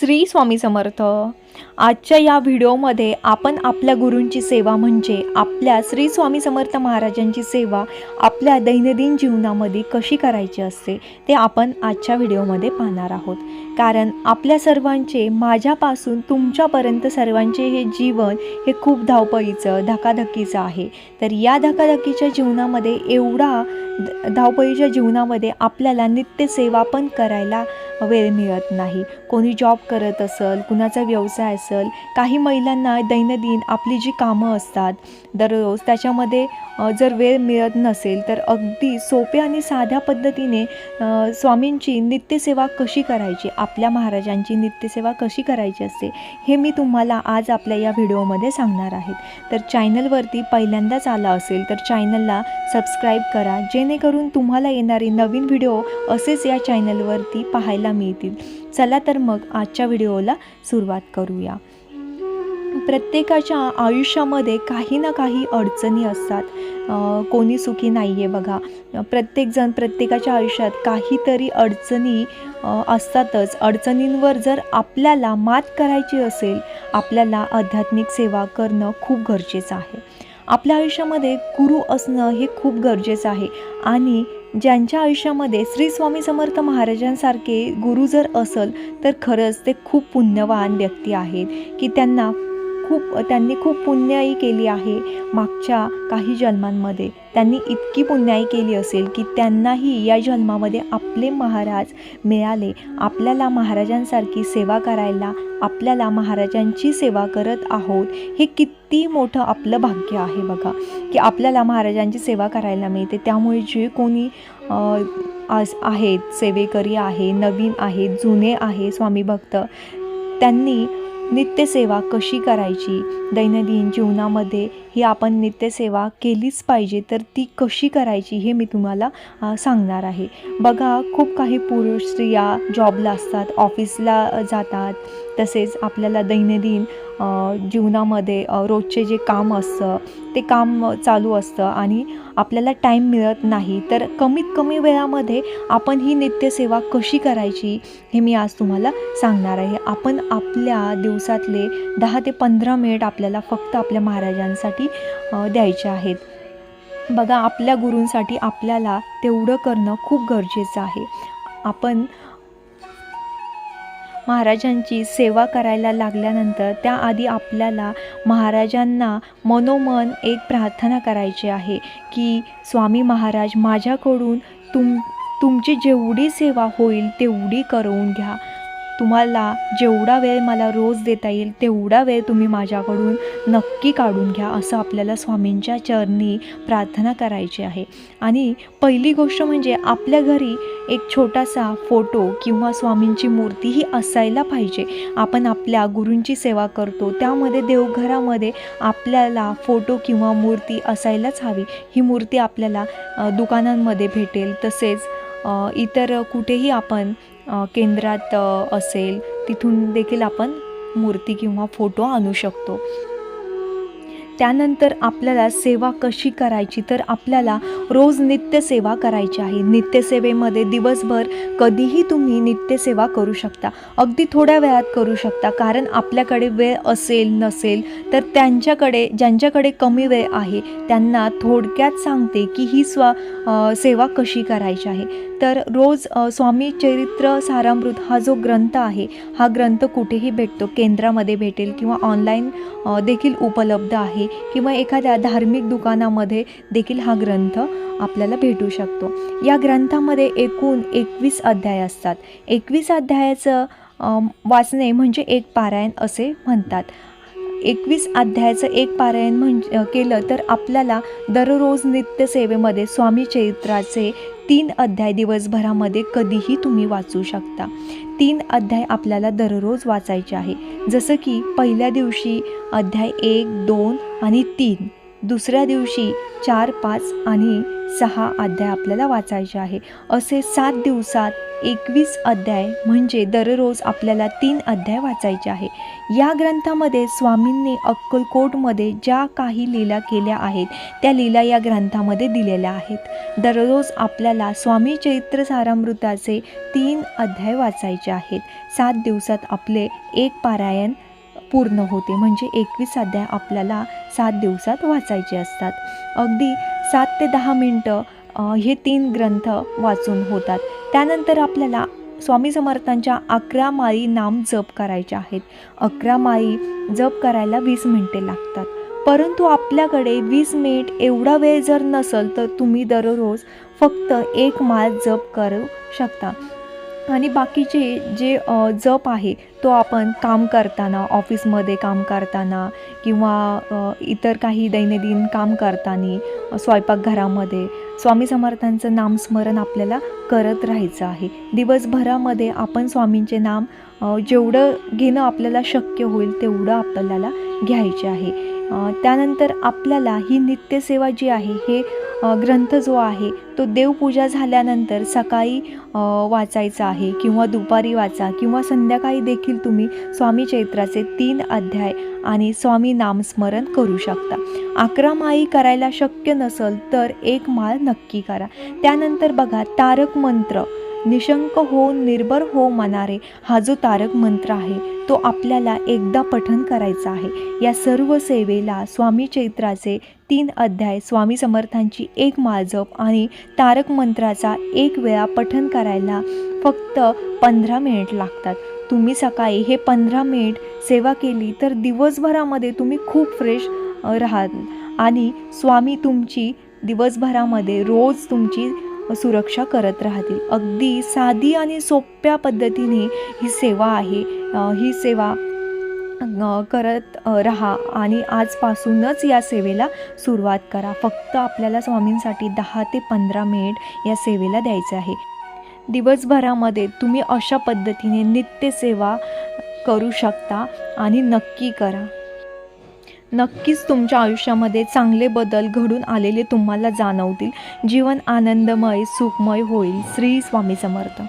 श्री स्वामी समर्थ। आजच्या या व्हिडिओमध्ये आपण आपल्या गुरूंची सेवा म्हणजे आपल्या श्री स्वामी समर्थ महाराजांची सेवा आपल्या दैनंदिन जीवनामध्ये कशी करायची असते ते आपण आजच्या व्हिडिओमध्ये पाहणार आहोत। कारण आपल्या सर्वांचे माझ्यापासून तुमच्यापर्यंत सर्वांचे हे जीवन हे खूप धावपळीचं धकाधकीचं आहे। तर या धकाधकीच्या जीवनामध्ये एवढा धावपळीच्या जीवनामध्ये आपल्याला नित्य सेवा पण करायला वेळ मिळत नाही। कोणी जॉब करत असेल, कुणाचा व्यवसाय असेल, काही महिलांना दैनंदिन आपली जी कामं असतात दररोज त्याच्यामध्ये जर वेळ मिळत नसेल तर अगदी सोप्या आणि साध्या पद्धतीने स्वामींची नित्यसेवा कशी करायची, आपल्या महाराजांची नित्यसेवा कशी करायची असते हे मी तुम्हाला आज आपल्या या व्हिडिओमध्ये सांगणार आहे। तर चॅनलवरती पहिल्यांदाच आला असेल तर चॅनलला सबस्क्राईब करा, जेणेकरून तुम्हाला येणारे नवीन व्हिडिओ असेच या चॅनलवरती पाहायला मिळतील। चला तर मग आजच्या व्हिडिओला सुरुवात करूया। प्रत्येकाच्या आयुष्यामध्ये काही ना काही अडचणी असतात, कोणी सुखी नाही आहे बघा। प्रत्येकजण प्रत्येकाच्या आयुष्यात काहीतरी अडचणी असतातच। अडचणींवर जर आपल्याला मात करायची असेल, आपल्याला आध्यात्मिक सेवा करणं खूप गरजेचं आहे। आपल्या आयुष्यामध्ये गुरु असणं हे खूप गरजेचं आहे आणि ज्यांच्या आयुष्यामध्ये श्री स्वामी समर्थ महाराजांसारखे गुरु जर असेल तर खरंच ते खूप पुण्यवान व्यक्ती आहेत की त्यांनी खूप पुण्याई केली आहे। मागच्या काही जन्मांमध्ये त्यांनी इतकी पुण्याई केली असेल की त्यांनाही या जन्मामध्ये आपले महाराज मिळाले। आपल्याला महाराजांसारखी सेवा करायला, आपल्याला महाराजांची सेवा करत आहोत, हे किती मोठं आपलं भाग्य आहे बघा की आपल्याला महाराजांची सेवा करायला मिळते। त्यामुळे जे कोणी आहेत, सेवेकरी आहे, नवीन आहेत, जुने आहे स्वामी भक्त, त्यांनी नित्यसेवा कशी करायची दैनंदिन जीवनामध्ये ही आपण नित्यसेवा केलीच पाहिजे। तर ती कशी करायची हे मी तुम्हाला सांगणार आहे। बघा, खूप काही पुरुष स्त्रिया जॉबला असतात, ऑफिसला जातात, तसेच आपल्याला दैनंदिन जीवनामध्ये रोजचे जे काम असतं ते काम चालू असतं आणि आपल्याला टाईम मिळत नाही। तर कमीत कमी वेळामध्ये आपण ही नित्यसेवा कशी करायची हे मी आज तुम्हाला सांगणार आहे। आपण आपल्या दिवसातले 10 ते 15 मिनिट आपल्याला फक्त आपल्या महाराजांसाठी द्यायचे आहेत। बघा, आपल्या गुरूंसाठी आपल्याला तेवढं करणं खूप गरजेचं आहे। आपण महाराजांची सेवा करायला लागल्यानंतर त्याआधी आपल्याला महाराजांना मनोमन एक प्रार्थना करायची आहे की स्वामी महाराज, माझ्याकडून तुमची जेवढी सेवा होईल तेवढी करून घ्या। तुम्हाला जेवढा वेळ मला रोज देता येईल तेवढा वेळ तुम्ही माझ्याकडून नक्की काढून घ्या, असं आपल्याला स्वामींच्या चरणी प्रार्थना करायची आहे। आणि पहिली गोष्ट म्हणजे आपल्या घरी एक छोटासा फोटो किंवा स्वामींची मूर्ती ही असायला पाहिजे। आपण आपल्या गुरूंची सेवा करतो त्यामध्ये देवघरामध्ये आपल्याला फोटो किंवा मूर्ती असायलाच हवी। ही मूर्ती आपल्याला दुकानांमध्ये भेटेल, तसेच इतर कुठेही आपण केंद्रात असेल तिथून देखील आपण मूर्ती किंवा फोटो आणू शकतो। त्यानंतर आपल्याला सेवा कशी करायची, तर आपल्याला रोज नित्यसेवा करायची आहे। नित्यसेवेमध्ये दिवसभर कधीही तुम्ही नित्यसेवा करू शकता, अगदी थोड्या वेळात करू शकता। कारण आपल्याकडे वेळ असेल नसेल तर ज्यांच्याकडे कमी वेळ आहे त्यांना थोडक्यात सांगते की ही सेवा कशी करायची आहे। तर रोज स्वामी चरित्र सारामृत हा जो ग्रंथ आहे, हा ग्रंथ कुठेही भेटतो, केंद्रामध्ये भेटेल किंवा ऑनलाईन देखील उपलब्ध आहे किंवा एखाद्या धार्मिक दुकानामध्ये देखील हा ग्रंथ आपल्याला भेटू शकतो। या ग्रंथामध्ये एकूण 21 अध्याय असतात। 21 अध्यायाचं वाचणे म्हणजे एक पारायण असे म्हणतात। 21 अध्यायाचं एक पारायण केलं तर आपल्याला दररोज नित्यसेवेमध्ये स्वामी चरित्राचे 3 अध्याय दिवसभरामध्ये कधीही तुम्ही वाचू शकता। 3 अध्याय आपल्याला दररोज वाचायचे आहे। जसं की पहिल्या दिवशी अध्याय 1, 2 आणि 3, दुसऱ्या दिवशी 4, 5 आणि 6 अध्याय आपल्याला वाचायचे आहे। असे 7 दिवसात 21 अध्याय म्हणजे दररोज आपल्याला 3 अध्याय वाचायचे आहे. या ग्रंथामध्ये स्वामींनी अक्कलकोटमध्ये ज्या काही लीला केल्या आहेत त्या लीला या ग्रंथामध्ये दिलेल्या आहेत. दररोज आपल्याला स्वामी चरित्र सारामृताचे 3 अध्याय वाचायचे आहेत. 7 दिवसात आपले एक पारायण पूर्ण होते, म्हणजे 21 अध्याय आपल्याला 7 दिवसात वाचायचे असतात. अगदी 7 ते 10 मिनटं हे 3 ग्रंथ वाचून होतात. त्यानंतर आपल्याला स्वामी समर्थांच्या 11 माळी नाम जप करायचे आहेत. 11 माळी जप करायला 20 मिनिटे लागतात. परंतु आपल्याकडे 20 मिनिट एवढा वेळ जर नसेल तर तुम्ही दररोज फक्त 1 माळ जप करू शकता. आणि बाकीचे जे जप आहे तो आपण काम करताना, ऑफिसमध्ये काम करताना किंवा इतर काही दैनंदिन काम करताना, स्वयंपाकघरामध्ये स्वामी समर्थांचं नामस्मरण आपल्याला करत राहायचं आहे. दिवसभरामध्ये आपण स्वामींचे नाम जेवढं घेणं आपल्याला शक्य होईल तेवढं आपल्याला घ्यायचे आहे. त्यानंतर आपल्याला ही नित्यसेवा जी आहे हे ग्रंथ जो आहे तो देवपूजा झाल्यानंतर सकाळी वाचायचा आहे किंवा दुपारी वाचा किंवा संध्याकाळी देखील तुम्ही स्वामी चरित्राचे 3 अध्याय आणि स्वामी नामस्मरण करू शकता. 11 माळी करायला शक्य नसेल तर 1 माळ नक्की करा. त्यानंतर बघा, तारक मंत्र निशंक हो निर्भर हो मनारे हा जो तारक मंत्र आहे तो आपल्याला एकदा पठण करायचा आहे. या सर्व सेवेला स्वामी चरित्राचे 3 अध्याय, स्वामी समर्थांची 1 माळ जप आणि तारक मंत्राचा 1 वेळा पठण करायला फक्त 15 मिनिट लागतात. तुम्ही सकाळी हे 15 मिनिट सेवा केली तर दिवसभरामध्ये तुम्ही खूप फ्रेश राहाल आणि स्वामी तुमची दिवसभरामध्ये रोज तुमची सुरक्षा करत राहतील. अगदी साधी आणि सोप्या पद्धतीने ही सेवा आहे. ही सेवा करत राहा आणि आजपासूनच या सेवेला सुरुवात करा. फक्त आपल्याला स्वामींसाठी 10 ते 15 मिनिट या सेवेला द्यायचे आहे. दिवसभरामध्ये तुम्ही अशा पद्धतीने नित्यसेवा करू शकता आणि नक्की करा. नक्कीच तुमच्या आयुष्यामध्ये चांगले बदल घडून आलेले तुम्हाला जाणवतील. जीवन आनंदमय सुखमय होईल. श्री स्वामी समर्थ.